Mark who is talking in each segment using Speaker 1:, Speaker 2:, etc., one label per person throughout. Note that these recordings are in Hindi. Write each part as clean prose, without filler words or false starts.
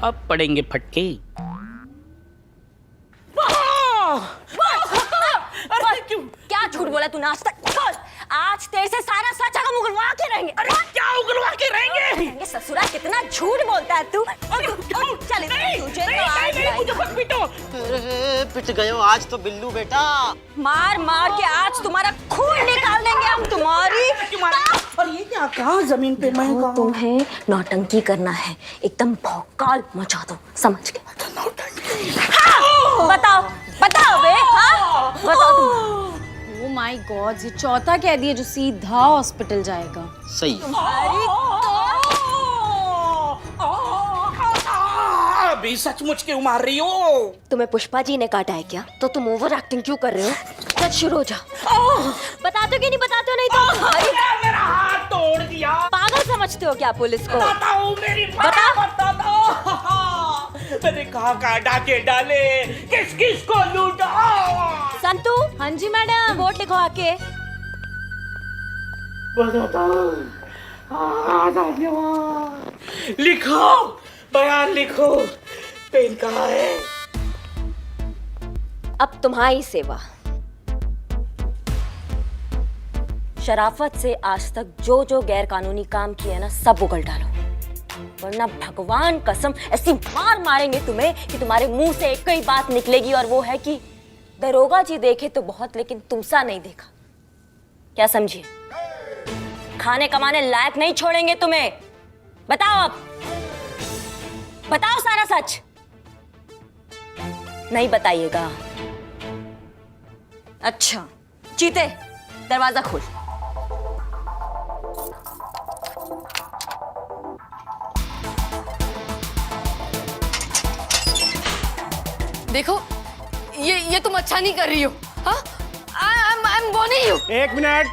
Speaker 1: अब पड़ेंगे फटके।
Speaker 2: अरे क्यों? क्या झूठ बोला तूने आज तक? आज तेरे से सारा सच हम उगलवा के रहेंगे। अरे
Speaker 1: क्या उगलवा के रहेंगे?
Speaker 2: ससुरा कितना झूठ बोलता है तू। चल तुझे तो आज
Speaker 1: मुझे मत पीटो।
Speaker 3: पिट गए हो आज तो बिल्लू बेटा।
Speaker 2: मार मार के आज तुम्हारा खून निकाल देंगे हम तुम्हारी।
Speaker 1: और ये क्या कहा जमीन पे मैं कहा?
Speaker 2: तुम्हें नौटंकी करना है, एकदम भौकाल मचा दो, समझ के? हाँ, बताओ बताओ बे, हाँ बताओ तुम।
Speaker 4: ओह माय गॉड, ये चौथा कह दिया जो सीधा हॉस्पिटल जाएगा।
Speaker 3: सही।
Speaker 1: अभी सचमुच क्यों मार रही हो?
Speaker 2: तुम्हें पुष्पा जी ने काटा है क्या? तो तुम ओवर एक्टिंग क्यों कर रहे हो? सच शुरू हो जाओ। बताते हो कि नहीं बताते हो? नहीं तो
Speaker 1: मेरा हाथ तोड़ दिया।
Speaker 2: पागल समझते हो क्या पुलिस को?
Speaker 1: बताओ मेरी बता दो। मैंने कहा डाके डाले, किस किस को लूटा?
Speaker 2: संतू। हाँ जी मैडम। वोट लिखो आके।
Speaker 1: लिखो, बयान लिखो। पेन कहाँ है?
Speaker 2: अब तुम्हारी सेवा। शराफत से आज तक जो जो गैर कानूनी काम किए ना, सब उगल डालो, वरना भगवान कसम ऐसी मार मारेंगे तुम्हें कि तुम्हारे मुंह से एक ही बात निकलेगी, और वो है कि दरोगा जी देखे तो बहुत, लेकिन तुमसा नहीं देखा। क्या समझिए? खाने कमाने लायक नहीं छोड़ेंगे तुम्हें। बताओ अब, बताओ सारा सच। नहीं बताइएगा? अच्छा, चीते दरवाजा खोल।
Speaker 4: देखो, ये तुम अच्छा नहीं कर रही हो। हाँ? I'm warning you।
Speaker 5: एक मिनट।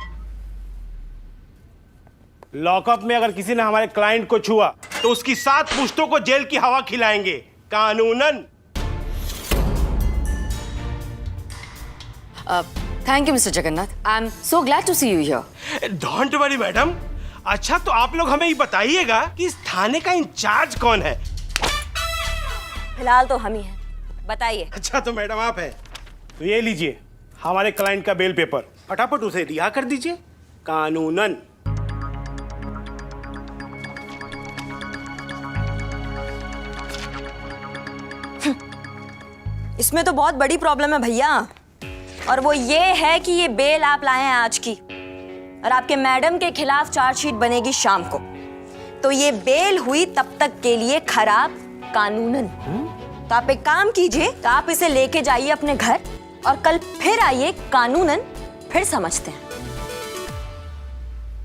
Speaker 5: लॉकअप में अगर किसी ने हमारे क्लाइंट को छुआ तो उसकी 7 पुश्तों को जेल की हवा खिलाएंगे कानूनन।
Speaker 4: Thank you mister Jagannath, I am so glad to see you here.
Speaker 5: Don't worry madam. अच्छा तो आप लोग हमें ये बताइएगा कि इस थाने का इंचार्ज कौन है?
Speaker 2: फिलहाल तो हम ही हैं, बताइए।
Speaker 5: अच्छा तो मैडम आप हैं, तो ये लीजिए हमारे क्लाइंट का बेल पेपर, फटाफट उसे रिहा कर दीजिए कानूनन।
Speaker 2: इसमें तो बहुत बड़ी प्रॉब्लम है भैया, और वो ये है कि ये बेल आप लाए हैं आज की, और आपके मैडम के खिलाफ चार्जशीट बनेगी शाम को, तो ये बेल हुई तब तक के लिए खराब कानूनन। तो आप एक काम कीजिए, तो आप इसे लेके जाइए अपने घर, और कल फिर आइए कानूनन, फिर समझते हैं।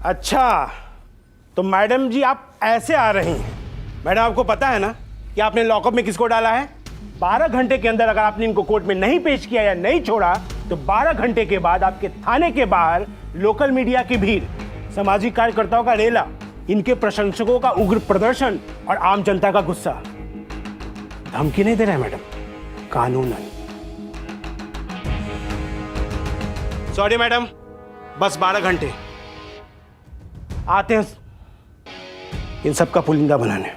Speaker 5: अच्छा तो मैडम जी आप ऐसे आ रही हैं। मैडम आपको पता है ना कि आपने लॉकअप में किसको डाला है? 12 घंटे के अंदर अगर आपने इनको कोर्ट में नहीं पेश किया या नहीं छोड़ा तो 12 घंटे के बाद आपके थाने के बाहर लोकल मीडिया की भीड़, सामाजिक कार्यकर्ताओं का रेला, इनके प्रशंसकों का उग्र प्रदर्शन और आम जनता का गुस्सा। धमकी नहीं दे रहे मैडम, कानूनन। सॉरी मैडम, बस 12 घंटे। आते हैं इन सब का पुलिंदा बनाने।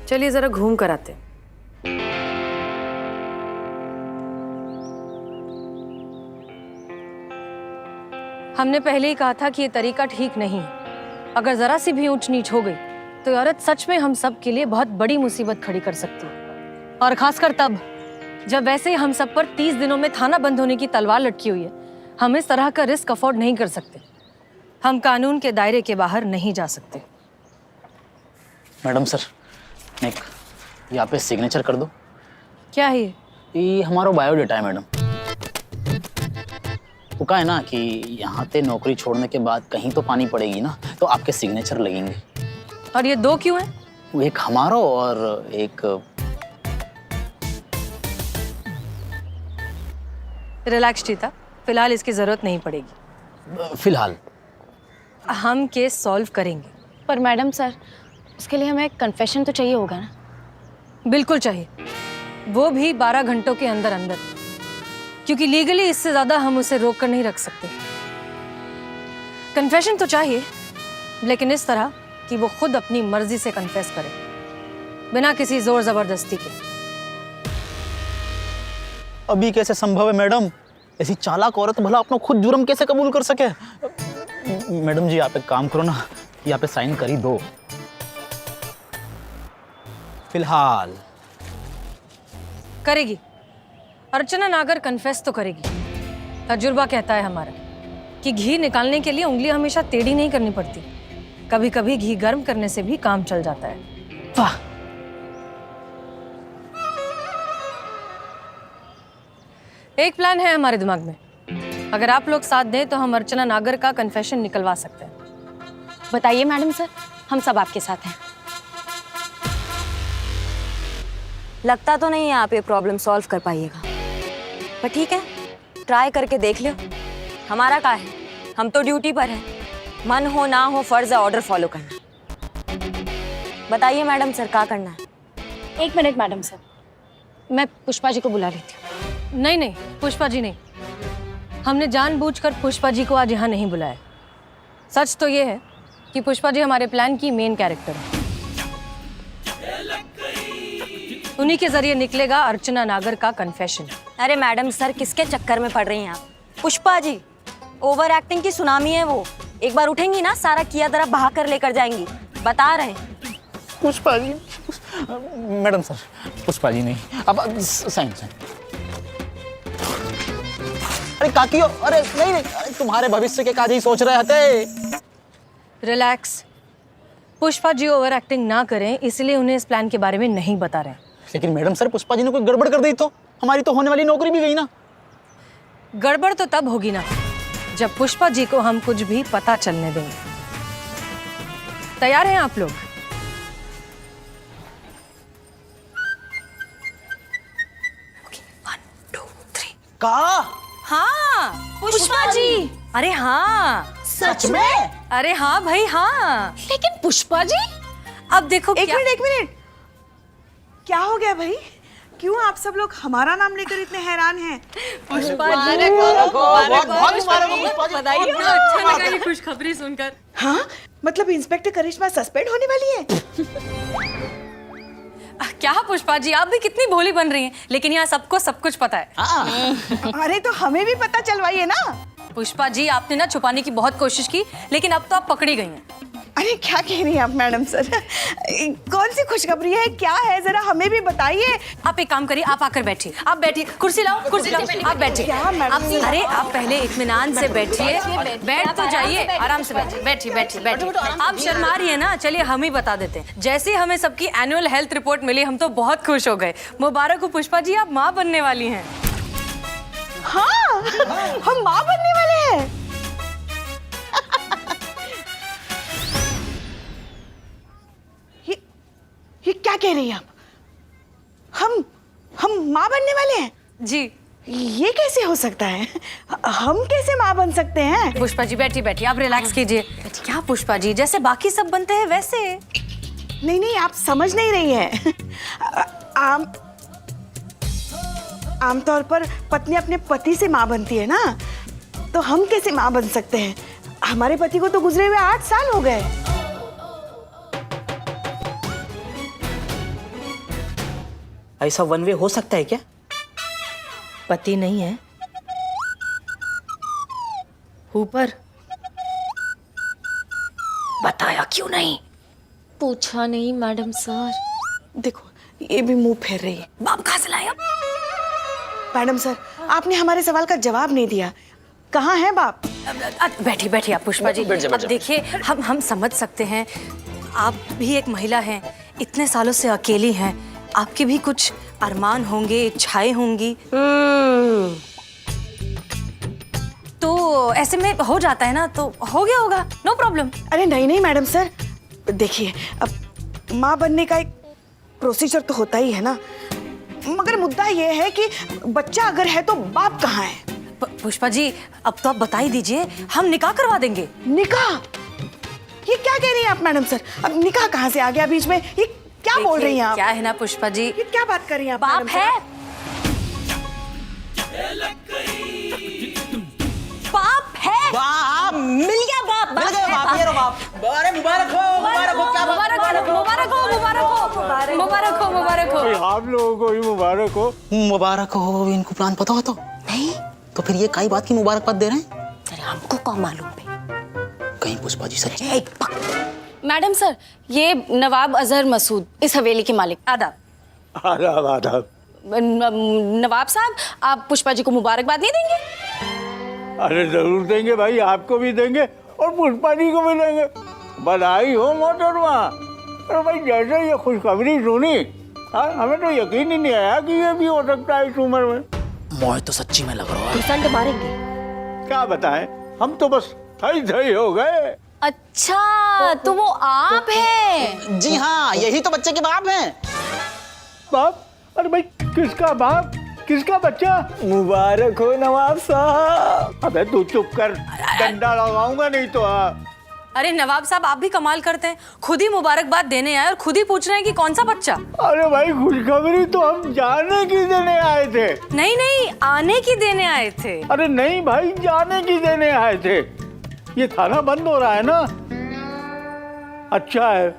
Speaker 4: चलिए जरा घूम कर आते। हमने पहले ही कहा था कि ये तरीका ठीक नहीं है। अगर जरा सी भी ऊंच नीच हो गई तो औरत सच में हम सब के लिए बहुत बड़ी मुसीबत खड़ी कर सकती है, और खासकर तब जब वैसे ही हम सब पर 30 दिनों में थाना बंद होने की तलवार लटकी हुई है। हम इस तरह का रिस्क अफोर्ड नहीं कर सकते। हम कानून के दायरे के बाहर नहीं जा सकते।
Speaker 6: मैडम सर, एक यहाँ पे सिग्नेचर कर दो।
Speaker 4: क्या है
Speaker 6: ये हमारा बायोडेटा है मैडम। वो का है ना कि यहाँ पे नौकरी छोड़ने के बाद कहीं तो पानी पड़ेगी ना, तो आपके सिग्नेचर लगेंगे।
Speaker 4: और ये 2 क्यों है?
Speaker 6: वो एक हमारा और एक।
Speaker 4: रिलैक्स चीता, फिलहाल इसकी जरूरत नहीं पड़ेगी।
Speaker 6: फिलहाल
Speaker 4: हम केस सॉल्व करेंगे।
Speaker 7: पर मैडम सर, उसके लिए हमें कन्फेशन तो चाहिए होगा ना?
Speaker 4: बिल्कुल चाहिए, वो भी 12 घंटों के अंदर अंदर। क्योंकि लीगली इससे ज्यादा हम उसे रोक कर नहीं रख सकते। कन्फेशन तो चाहिए, लेकिन इस तरह कि वो खुद अपनी मर्जी से कन्फेस करे, बिना किसी जोर जबरदस्ती के।
Speaker 6: अभी कैसे संभव है मैडम? ऐसी चालाक औरत भला अपना खुद जुर्म कैसे कबूल कर सके? मैडम जी आप एक काम करो ना, यहाँ पे साइन कर ही दो फिलहाल।
Speaker 4: करेगी, अर्चना नागर कन्फेस तो करेगी। तजुर्बा कहता है हमारा कि घी निकालने के लिए उंगली हमेशा टेढ़ी नहीं करनी पड़ती, कभी कभी घी गर्म करने से भी काम चल जाता है।
Speaker 6: वाह,
Speaker 4: एक प्लान है हमारे दिमाग में। अगर आप लोग साथ दें तो हम अर्चना नागर का कन्फेशन निकलवा सकते हैं।
Speaker 7: बताइए मैडम सर, हम सब आपके साथ हैं।
Speaker 2: लगता तो नहीं है आप ये प्रॉब्लम सॉल्व कर पाइएगा, पर ठीक है, ट्राई करके देख लो। हमारा क्या है, हम तो ड्यूटी पर हैं। मन हो ना हो फर्ज है ऑर्डर फॉलो करना। बताइए मैडम सर, क्या करना है?
Speaker 7: 1 मिनट मैडम सर, मैं पुष्पा जी को बुला लेती हूँ।
Speaker 4: नहीं नहीं पुष्पा जी नहीं, हमने जानबूझकर पुष्पा जी को आज यहाँ नहीं बुलाया। सच तो ये है कि पुष्पा जी हमारे प्लान की मेन कैरेक्टर है। उन्हीं के जरिए निकलेगा अर्चना नागर का कन्फेशन।
Speaker 2: अरे मैडम सर, किसके चक्कर में पड़ रही हैं आप? पुष्पा जी ओवर एक्टिंग की सुनामी है वो। एक बार उठेंगी ना, सारा किया दरा बहा कर लेकर जाएंगी, बता रहे हैं।
Speaker 6: पुष्पा जी, मैडम सर, पुष्पा जी नहीं, अब साइन साइन। अरे काकियो, अरे नहीं नहीं, अरे तुम्हारे भविष्य के काज ही सोच रहे थे।
Speaker 4: Relax, Pushpa ji over acting ना करें, इसलिए उन्हें इस प्लान के बारे में नहीं बता रहे।
Speaker 6: लेकिन मैडम सर, पुष्पा जी ने कोई गड़बड़ कर दी तो हमारी तो होने वाली नौकरी भी गई ना।
Speaker 4: गड़बड़ तो तब होगी ना जब पुष्पा जी को हम कुछ भी पता चलने देंगे। तैयार हैं आप लोग?
Speaker 6: का?
Speaker 4: हाँ पुष्पा जी। अरे हाँ,
Speaker 3: सच में?
Speaker 4: अरे हाँ भाई हाँ।
Speaker 7: लेकिन पुष्पा जी,
Speaker 4: अब देखो
Speaker 8: एक
Speaker 4: क्या-
Speaker 8: मिनट, क्या हो गया भाई? क्यों आप सब लोग हमारा नाम लेकर इतने हैरान हैं?
Speaker 4: अच्छा लगा ये खुशखबरी सुनकर।
Speaker 8: हाँ, मतलब इंस्पेक्टर करिश्मा सस्पेंड होने वाली है?
Speaker 4: क्या पुष्पा जी, आप भी कितनी भोली बन रही हैं, लेकिन यहाँ सबको सब कुछ पता है।
Speaker 8: अरे तो हमें भी पता चलवाइए ना।
Speaker 4: पुष्पा जी, आपने ना छुपाने की बहुत कोशिश की, लेकिन अब तो आप पकड़ी गई हैं।
Speaker 8: अरे क्या कह रही हैं आप मैडम सर? कौन सी खुशखबरी है, क्या है, जरा हमें भी बताइए।
Speaker 4: आप एक काम करिए, आप आकर बैठिए। आप बैठिए, कुर्सी लाओ, आप बैठिए।
Speaker 8: क्या मैडम?
Speaker 4: अरे आप पहले इत्मीनान से बैठिए, बैठ तो जाइए, आराम से बैठिए। आप शर्मा रही है ना, चलिए हम ही बता देते हैं। जैसे ही हमें सबकी एनुअल हेल्थ रिपोर्ट मिली, हम तो बहुत खुश हो गए। मुबारक हो पुष्पा जी, आप माँ बनने वाली हैं।
Speaker 8: हाँ, हम माँ बनने वाले हैं। ये क्या कह रही हैं आप? हम माँ बनने वाले हैं?
Speaker 4: जी
Speaker 8: ये कैसे हो सकता है? हम कैसे माँ बन सकते हैं?
Speaker 4: पुष्पा जी बैठिए, आप रिलैक्स कीजिए। क्या पुष्पा जी, जैसे बाकी सब बनते हैं वैसे।
Speaker 8: नहीं, आप समझ नहीं रही हैं। आमतौर पर पत्नी अपने पति से माँ बनती है ना, तो हम कैसे माँ बन सकते हैं? हमारे पति को तो गुजरे हुए 8 साल हो गए।
Speaker 3: ऐसा वन वे हो सकता है क्या?
Speaker 4: पति नहीं है, ऊपर। बताया क्यों नहीं?
Speaker 7: पूछा नहीं मैडम सर।
Speaker 8: देखो, ये भी मुंह फेर रही है।
Speaker 4: बाप कहाँ से लाया?
Speaker 8: मैडम सर, आपने हमारे सवाल का जवाब नहीं दिया। कहाँ है बाप?
Speaker 4: बैठिए आप पुष्पा जी। अब देखिए, हम समझ सकते हैं, आप भी एक महिला हैं, इतने सालों से अकेली हैं, आपके भी कुछ अरमान होंगे, इच्छाएं होंगी। तो ऐसे में हो जाता है ना, तो हो गया होगा, नो प्रॉब्लम।
Speaker 8: अरे नहीं मैडम सर, देखिए, अब माँ बनने का एक प्रोसीजर तो होता ही है ना, मगर मुद्दा ये है कि बच्चा अगर है तो बाप कहाँ है?
Speaker 4: पुष्पा जी, अब तो आप बता ही दीजिए, हम निकाह करवा देंगे।
Speaker 8: निकाह? ये क्या कह रही हैं आप मैडम सर? अब निकाह कहाँ से आ गया बीच में? ये क्या बोल रही हैं आप?
Speaker 4: क्या है ना पुष्पा जी,
Speaker 8: ये क्या बात कर रही हैं आप?
Speaker 4: बाप
Speaker 8: मैडम सर?
Speaker 4: है।
Speaker 2: बाप है।
Speaker 3: बाप
Speaker 2: मिल गया बाप।
Speaker 3: मिल गए बाप, ये रो बाप। अरे मुबारक हो, मुबारक हो, क्या बात?
Speaker 4: मुबारक हो, मुबारक हो, मुबारक हो, मुबारक हो, मुबारक हो।
Speaker 5: आप लोगों को भी मुबारक हो।
Speaker 6: मुबारक हो। इनको प्लान पता हो तो
Speaker 2: नहीं,
Speaker 6: तो फिर ये काई बात की मुबारकबाद दे रहे हैं?
Speaker 2: अरे हमको कौन मालूम बे।
Speaker 6: कहीं पुष्पा जी सच
Speaker 2: ए, पक।
Speaker 7: मैडम सर, ये नवाब अजहर मसूद, इस हवेली के मालिक।
Speaker 4: आदाब।
Speaker 5: आदाब आदाब।
Speaker 7: नवाब साहब, आप पुष्पा जी को मुबारकबाद नहीं देंगे?
Speaker 5: अरे जरूर देंगे भाई, आपको भी देंगे और पुष्पा जी को भी देंगे। बधाई हो मोहतरमा। अरे भाई जैसे ये खुशखबरी सुनी, हमें तो यकीन ही नहीं आया कि ये भी हो सकता है इस उम्र में।
Speaker 6: मोह तो सच्ची में लग रहा है।
Speaker 2: घुसंड मारेंगे।
Speaker 5: क्या बताएं, हम तो बस थई हो गए।
Speaker 7: अच्छा, तो वो आप हैं?
Speaker 6: जी हाँ, यही तो बच्चे के बाप हैं।
Speaker 5: बाप? अरे भाई किसका बाप, किसका बच्चा?
Speaker 3: मुबारक हो नवाब साहब।
Speaker 5: अबे तू चुप कर, डंडा लगाऊंगा नहीं तो।
Speaker 4: अरे नवाब साहब, आप भी कमाल करते हैं, खुद ही मुबारकबाद देने आए और खुद ही पूछ रहे हैं कि कौन सा बच्चा।
Speaker 5: अरे भाई खुशखबरी तो हम जाने की देने आए थे।
Speaker 4: नहीं नहीं, आने की देने आए थे।
Speaker 5: अरे नहीं भाई, जाने की देने आए थे। ये थाना बंद हो रहा है ना। अच्छा है,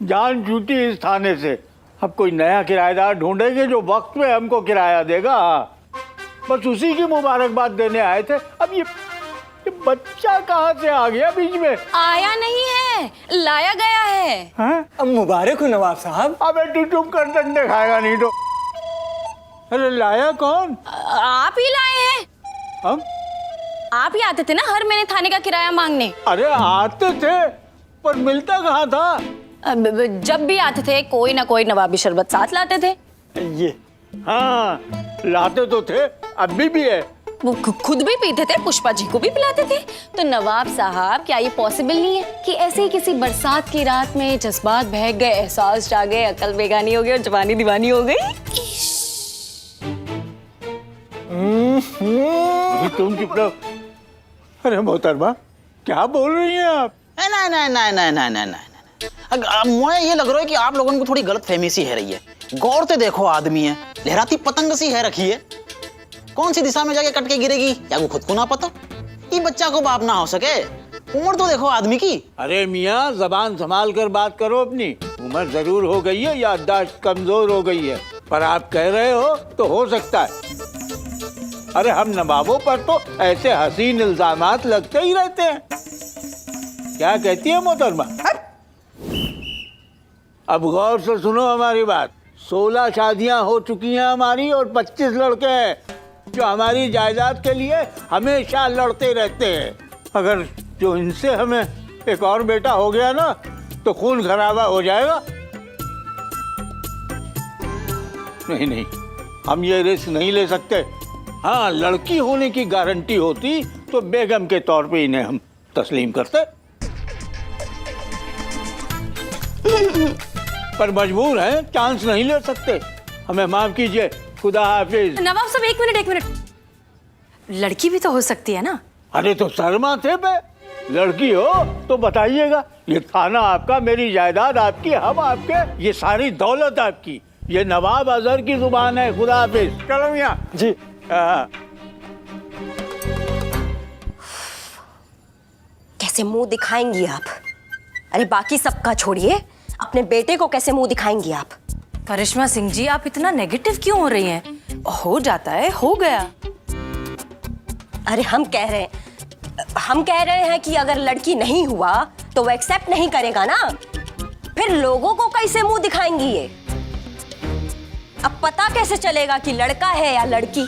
Speaker 5: जान छूटी इस थाने से। अब कोई नया किराएदार ढूंढेंगे जो वक्त में हमको किराया देगा। बस उसी की मुबारकबाद देने आए थे। अब ये बच्चा कहाँ से आ गया बीच में?
Speaker 7: आया नहीं है, लाया गया है।
Speaker 5: हैं?
Speaker 3: अब मुबारक हो नवाब साहब।
Speaker 5: अबे तू चुप कर, डंडे खाएगा नहीं तो। अरे लाया कौन?
Speaker 7: आप ही लाए हैं।
Speaker 5: हम?
Speaker 7: आप ही आते थे ना हर महीने थाने का किराया मांगने।
Speaker 5: अरे आते थे, पर मिलता कहाँ था?
Speaker 7: जब भी आते थे कोई ना कोई नवाबी शरबत साथ लाते थे।
Speaker 5: ये हाँ, लाते तो थे, अभी भी है।
Speaker 7: वो खुद भी पीते थे, पुष्पा जी को भी पिलाते थे। तो नवाब साहब, क्या ये पॉसिबल नहीं है कि ऐसे ही किसी बरसात की रात में जज्बात बहक गए, एहसास जागे, अकल बेगानी हो गई और जवानी दीवानी हो गई?
Speaker 5: तुम चुप रहो। अरे मोहतरमा, क्या बोल रही हैं आप?
Speaker 6: नहीं नहीं नहीं नहीं नहीं नहीं नहीं, मुझे ये लग रहा है कि आप लोगों को थोड़ी गलत फहमी सी है रही है। गौर से देखो, आदमी है, लहराती पतंग सी है रखी है। कौन सी दिशा में जाके कट के गिरेगी या वो खुद को ना पता। ये बच्चा को बाप ना हो सके। उम्र तो देखो आदमी की।
Speaker 5: अरे मियाँ, जबान संभाल कर बात करो अपनी। उम्र जरूर हो गई है, याददाश्त कमजोर हो गई है, पर आप कह रहे हो तो हो सकता है। अरे हम नवाबों पर तो ऐसे हसीन इल्जामात लगते ही रहते हैं। क्या कहती है मोहतरमा? अब गौर से सुनो हमारी बात। 16 शादियां हो चुकी हैं हमारी और 25 लड़के हैं जो हमारी जायदाद के लिए हमेशा लड़ते रहते हैं। अगर जो इनसे हमें एक और बेटा हो गया ना, तो खून खराबा हो जाएगा। नहीं नहीं, हम ये रिस्क नहीं ले सकते। हाँ, लड़की होने की गारंटी होती तो बेगम के तौर पे इन्हें हम तस्लीम करते, पर मजबूर हैं, चांस नहीं ले सकते। हमें माफ कीजिए, खुदा हाफिज।
Speaker 4: नवाब साहब, एक मिनट। लड़की भी तो हो सकती है ना?
Speaker 5: अरे तो शर्मा थे पे, लड़की हो तो बताइएगा। ये थाना आपका, मेरी जायदाद आपकी, हम आपके, ये सारी दौलत आपकी। ये नवाब अजहर की जुबान है। खुदा हाफिज। चलो मियाँ जी।
Speaker 2: कैसे मुंह दिखाएंगी आप? अरे बाकी सबका छोड़िए, अपने बेटे को कैसे मुंह दिखाएंगी आप?
Speaker 4: करिश्मा सिंह जी, आप इतना नेगेटिव क्यों हो रही हैं? हो जाता है, हो गया।
Speaker 2: अरे हम कह रहे हैं कि अगर लड़की नहीं हुआ तो वो एक्सेप्ट नहीं करेगा ना, फिर लोगों को कैसे मुंह दिखाएंगी ये? अब पता कैसे चलेगा कि लड़का है या लड़की?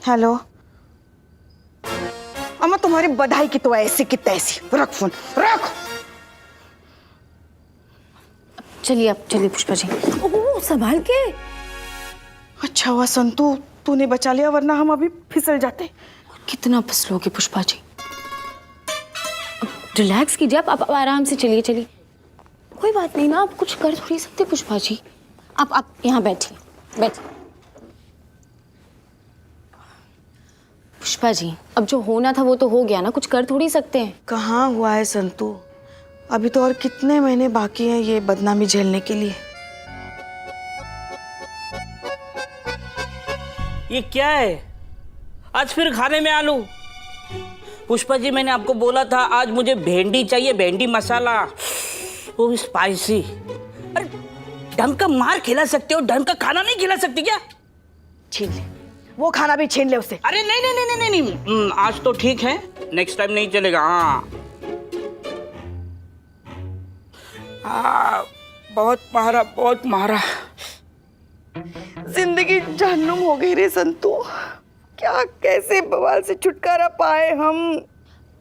Speaker 8: हेलो अम्मा, तुम्हारी बधाई की तो ऐसी की तैसी। रख फोन, रख।
Speaker 7: चलिए अब, चलिए पुष्पा जी। ओह, संभाल के।
Speaker 8: अच्छा हुआ संतू, तूने बचा लिया, वरना हम अभी फिसल जाते।
Speaker 7: कितना फिसलोगे पुष्पा जी? रिलैक्स कीजिए आप आराम से चलिए। कोई बात नहीं ना, आप कुछ कर थोड़ी सकते पुष्पा जी। आप यहाँ बैठिए। पुष्पा जी, अब जो होना था वो तो हो गया ना, कुछ कर थोड़ी सकते हैं।
Speaker 8: कहाँ हुआ है संतू? अभी तो और कितने महीने बाकी हैं ये बदनामी झेलने के लिए।
Speaker 1: ये क्या है? आज फिर खाने में आलू? पुष्पा जी, मैंने आपको बोला था आज मुझे भेंडी चाहिए, भेंडी मसाला, वो भी स्पाइसी। अरे ढंग का मार खिला सकते हो, ढंग का खाना नहीं खिला सकती क्या?
Speaker 8: छीन ले, वो खाना भी छीन ले उससे।
Speaker 1: अरे नहीं नहीं नहीं नहीं नहीं, आज तो ठीक है, नेक्स्ट टाइम नहीं चलेगा। हाँ, बहुत मारा, बहुत मारा।
Speaker 8: जिंदगी जहन्नुम हो गई रे संतू। क्या कैसे बवाल से छुटकारा पाए हम?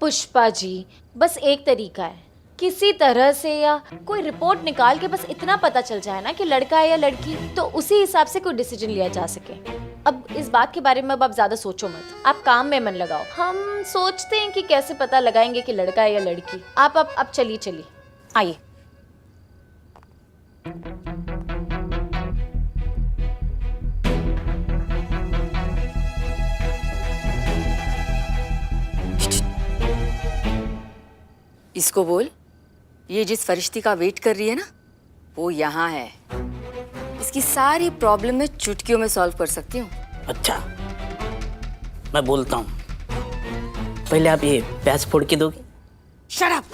Speaker 7: पुष्पा जी, बस एक तरीका है, किसी तरह से या कोई रिपोर्ट निकाल के बस इतना पता चल जाए ना कि लड़का है या लड़की, तो उसी हिसाब से कोई डिसीजन लिया जा सके। अब इस बात के बारे में अब आप ज्यादा सोचो मत, आप काम में मन लगाओ। हम सोचते हैं कि कैसे पता लगाएंगे कि लड़का है या लड़की। आप अब चलिए चलिए, आइए।
Speaker 9: इसको बोल, ये जिस फरिश्ती का वेट कर रही है ना, वो यहाँ है। इसकी सारी प्रॉब्लम मैं चुटकियों में सॉल्व कर सकती हूँ।
Speaker 1: अच्छा, मैं बोलता हूँ, पहले आप ये प्याज फोड़ के दोगे?
Speaker 9: Shut up.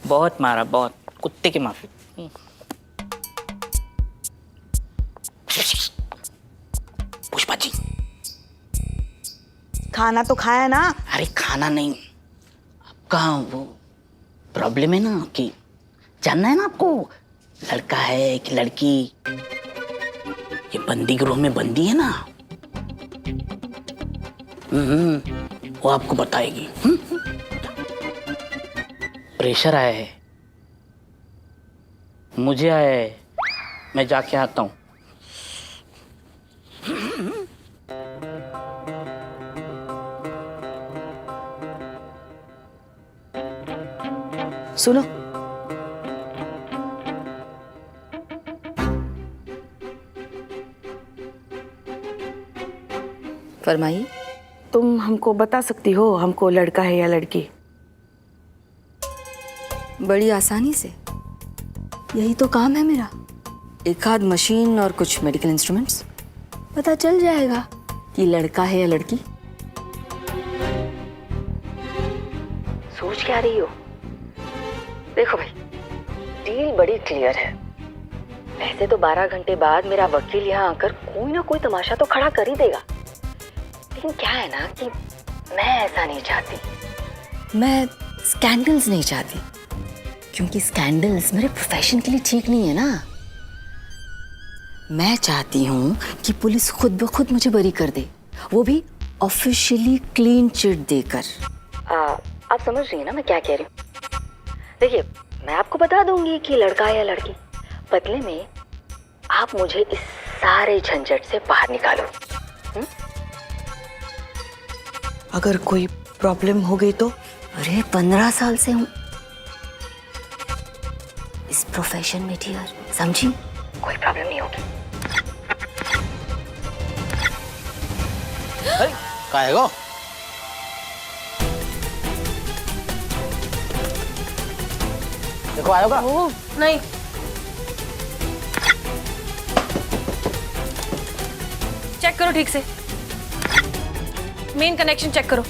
Speaker 1: बहुत मारा, बहुत, कुत्ते की माफी। पुष्पा जी,
Speaker 8: खाना तो खाया ना?
Speaker 1: अरे खाना नहीं, आपका वो प्रॉब्लम है ना कि जानना है ना आपको, लड़का है कि लड़की। ये बंदी गृह में बंदी है ना, वो आपको बताएगी। प्रेशर आया है, मुझे आया है, मैं जाके आता हूँ।
Speaker 8: सुनो,
Speaker 9: फरमाइए।
Speaker 8: तुम हमको बता सकती हो हमको लड़का है या लड़की?
Speaker 9: बड़ी आसानी से, यही तो काम है मेरा। एक आध मशीन और कुछ मेडिकल इंस्ट्रूमेंट्स, पता चल जाएगा कि लड़का है या लड़की। सोच क्या रही हो? देखो भाई, डील बड़ी क्लियर है। वैसे तो 12 घंटे बाद मेरा वकील यहाँ आकर कोई ना कोई तमाशा तो खड़ा कर ही देगा, लेकिन क्या है ना कि मैं ऐसा नहीं चाहती। मैं स्कैंडल्स नहीं चाहती, क्योंकि स्कैंडल्स मेरे प्रोफेशन के लिए ठीक नहीं है ना। मैं चाहती हूँ कि पुलिस खुद ब खुद मुझे बरी कर दे, वो भी ऑफिशियली क्लीन चिट देकर। आप समझ रही हैं ना मैं क्या कह रही हूँ? देखिए, मैं आपको बता दूंगी कि लड़का है या लड़की, बदले में आप मुझे इस सारे झंझट से बाहर निकालो।
Speaker 8: अगर कोई प्रॉब्लम हो गई तो?
Speaker 9: अरे 15 साल से हूँ इस प्रोफेशन में डियर, समझी? कोई प्रॉब्लम नहीं होगी।
Speaker 6: का है गो? देखो आयोगा?
Speaker 4: नहीं, चेक करो ठीक से, मेन कनेक्शन चेक करो।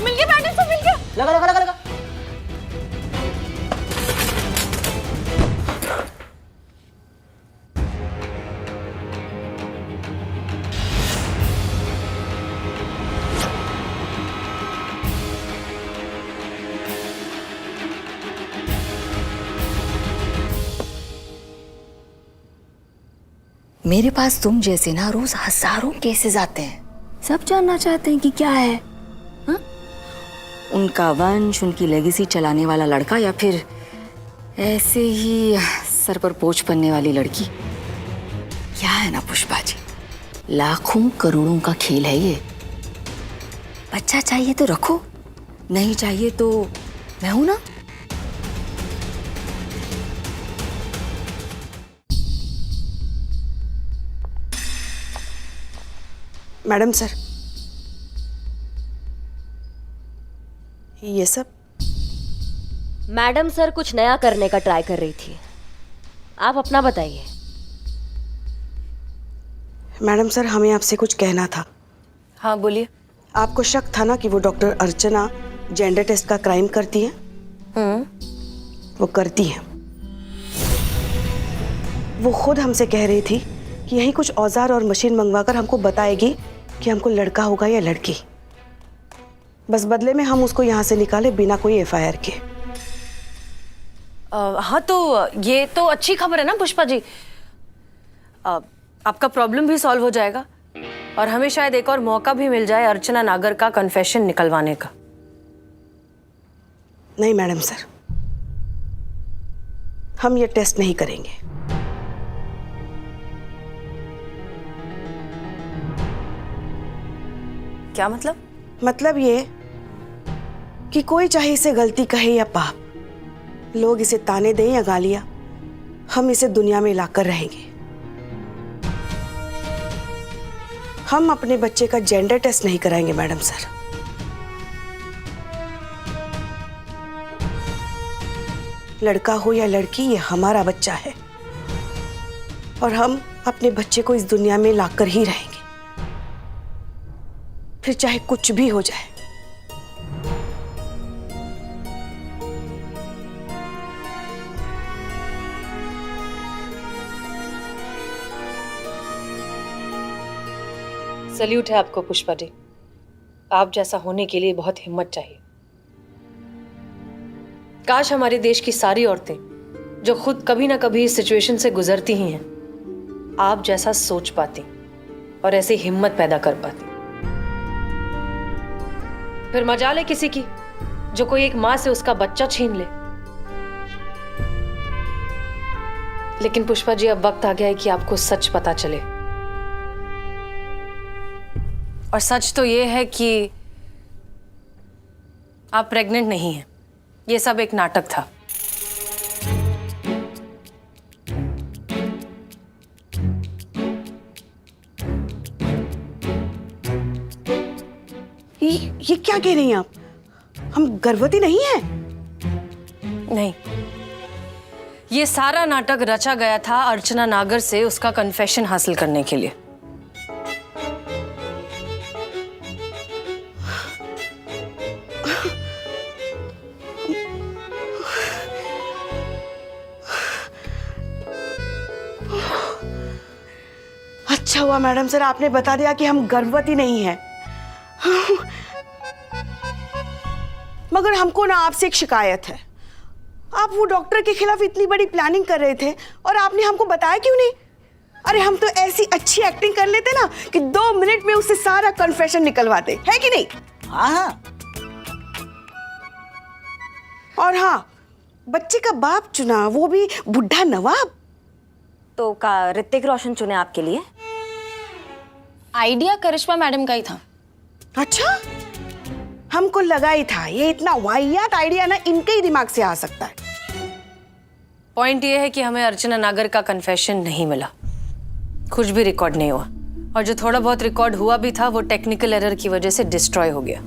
Speaker 4: मिल गया पैटर्न, सब मिल गया।
Speaker 6: लगा लगा लगा लगा।
Speaker 9: मेरे पास तुम जैसे ना रोज हजारों केसेस आते हैं, सब जानना चाहते हैं कि क्या है, हा? उनका वंश, उनकी लेगेसी चलाने वाला लड़का या फिर ऐसे ही सर पर पोंछ बनने वाली लड़की। क्या है ना पुष्पा जी, लाखों करोड़ों का खेल है ये।
Speaker 2: बच्चा चाहिए तो रखो, नहीं चाहिए तो मैं हूं ना।
Speaker 8: मैडम सर, ये सब
Speaker 2: मैडम सर कुछ नया करने का ट्राई कर रही थी, आप अपना बताइए।
Speaker 8: मैडम सर, हमें आपसे कुछ कहना था।
Speaker 4: हाँ बोलिए।
Speaker 8: आपको शक था ना कि वो डॉक्टर अर्चना जेंडर टेस्ट का क्राइम करती है? वो करती है। वो खुद हमसे कह रही थी कि यही कुछ औजार और मशीन मंगवाकर हमको बताएगी कि हमको लड़का होगा या लड़की। बस बदले में हम उसको यहाँ से निकाले बिना कोई एफआईआर के।
Speaker 4: हाँ तो ये तो अच्छी खबर है ना पुष्पा जी। आपका प्रॉब्लम भी सॉल्व हो जाएगा और हमें शायद एक और मौका भी मिल जाए अर्चना नागर का कन्फेशन निकलवाने का।
Speaker 8: नहीं मैडम सर, हम ये टेस्ट नहीं करेंगे।
Speaker 4: क्या मतलब?
Speaker 8: मतलब ये कि कोई चाहे इसे गलती कहे या पाप, लोग इसे ताने दें या गालियां, हम इसे दुनिया में लाकर रहेंगे। हम अपने बच्चे का जेंडर टेस्ट नहीं कराएंगे मैडम सर। लड़का हो या लड़की, ये हमारा बच्चा है और हम अपने बच्चे को इस दुनिया में लाकर ही रहेंगे, फिर चाहे कुछ भी हो जाए।
Speaker 4: सल्यूट है आपको पुष्पा जी, आप जैसा होने के लिए बहुत हिम्मत चाहिए। काश हमारे देश की सारी औरतें जो खुद कभी ना कभी इस सिचुएशन से गुजरती ही हैं, आप जैसा सोच पाती और ऐसी हिम्मत पैदा कर पाती। फिर मजाल है किसी की जो कोई एक मां से उसका बच्चा छीन ले। लेकिन पुष्पा जी, अब वक्त आ गया है कि आपको सच पता चले। और सच तो ये है कि आप प्रेग्नेंट नहीं हैं। ये सब एक नाटक था।
Speaker 8: ये क्या कह रही हैं आप? हम गर्भवती नहीं हैं।
Speaker 4: नहीं, ये सारा नाटक रचा गया था अर्चना नागर से उसका कन्फेशन हासिल करने के लिए।
Speaker 8: अच्छा हुआ मैडम सर आपने बता दिया कि हम गर्भवती नहीं हैं। मगर हमको ना आपसे एक शिकायत है। आप वो डॉक्टर के खिलाफ इतनी बड़ी प्लानिंग कर रहे थे और आपने हमको बताया क्यों नहीं? अरे हम तो ऐसी अच्छी एक्टिंग कर लेते ना कि 2 मिनट में उससे सारा कन्फेशन निकलवाते, है कि नहीं?
Speaker 6: हाँ।
Speaker 8: और हाँ, बच्चे का बाप चुना, वो भी बुढ़ा नवाब।
Speaker 2: तो का ऋतिक रोशन चुने आपके लिए?
Speaker 7: आइडिया करिश्मा मैडम का ही था।
Speaker 8: अच्छा, हमको लगा ही था ये इतना वाहियात आइडिया ना इनके ही दिमाग से आ सकता है।
Speaker 4: पॉइंट ये है कि हमें अर्चना नागर का कन्फेशन नहीं मिला, कुछ भी रिकॉर्ड नहीं हुआ, और जो थोड़ा बहुत रिकॉर्ड हुआ भी था वो टेक्निकल एरर की वजह से डिस्ट्रॉय हो गया।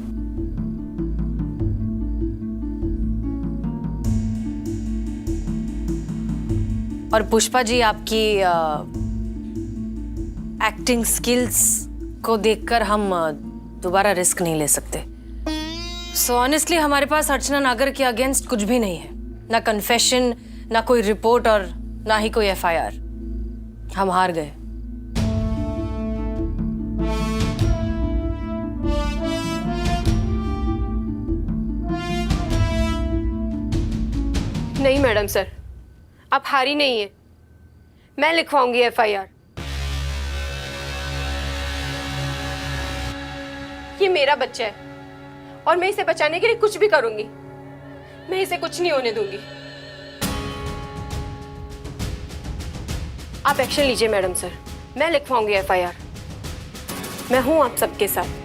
Speaker 4: और पुष्पा जी, आपकी एक्टिंग स्किल्स को देखकर हम दोबारा रिस्क नहीं ले सकते। सो ऑनेस्टली हमारे पास अर्चना नागर के अगेंस्ट कुछ भी नहीं है, ना कन्फेशन, ना कोई रिपोर्ट और ना ही कोई एफआईआर। हम हार गए।
Speaker 10: नहीं मैडम सर, आप हारी नहीं है। मैं लिखवाऊंगी एफआईआर। ये मेरा बच्चा है और मैं इसे बचाने के लिए कुछ भी करूंगी। मैं इसे कुछ नहीं होने दूंगी। आप एक्शन लीजिए मैडम सर, मैं लिखवाऊंगी एफआईआर। मैं हूं आप सबके साथ।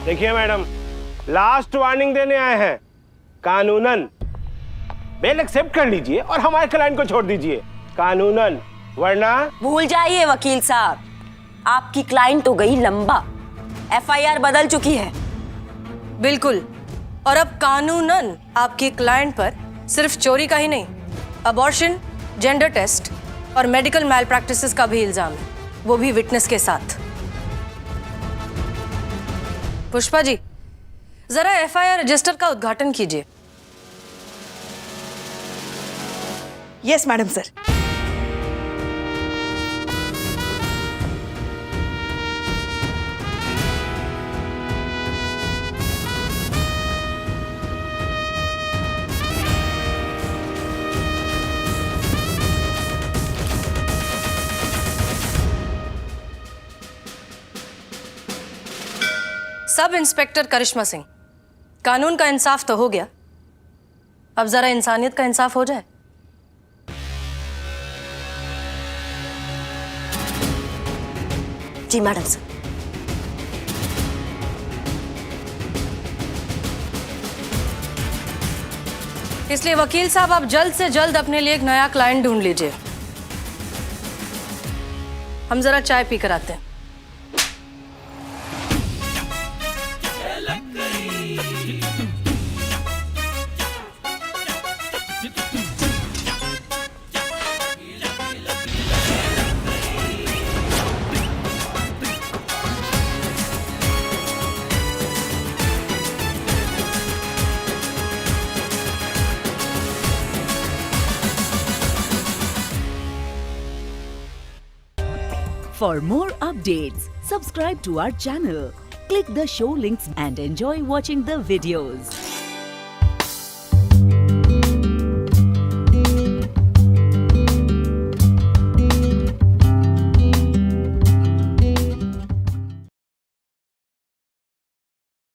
Speaker 5: देखिए मैडम, लास्ट वार्निंग देने आए हैं। कानूनन बेल एक्सेप्ट कर लीजिए और हमारे क्लाइंट को छोड़ दीजिए, कानूनन, वरना।
Speaker 2: भूल जाइए वकील साहब, आपकी क्लाइंट तो गई लंबा, एफआईआर बदल चुकी है।
Speaker 4: बिल्कुल, और अब कानूनन आपकी क्लाइंट पर सिर्फ चोरी का ही नहीं, अबॉर्शन, जेंडर टेस्ट और मेडिकल मैल प्रैक्टिसेस का भी इल्जाम है, वो भी विटनेस के साथ। पुष्पा जी, जरा एफआईआर रजिस्टर का उद्घाटन कीजिए।
Speaker 8: Yes madam sir.
Speaker 4: Sub inspector Karishma Singh, कानून का इंसाफ तो हो गया, अब जरा इंसानियत का इंसाफ हो जाए।
Speaker 2: जी मैडम सर।
Speaker 4: इसलिए वकील साहब, आप जल्द से जल्द अपने लिए एक नया क्लाइंट ढूंढ लीजिए। हम जरा चाय पी कर आते हैं।
Speaker 11: For more updates, subscribe to our channel, click the show links and enjoy watching the videos.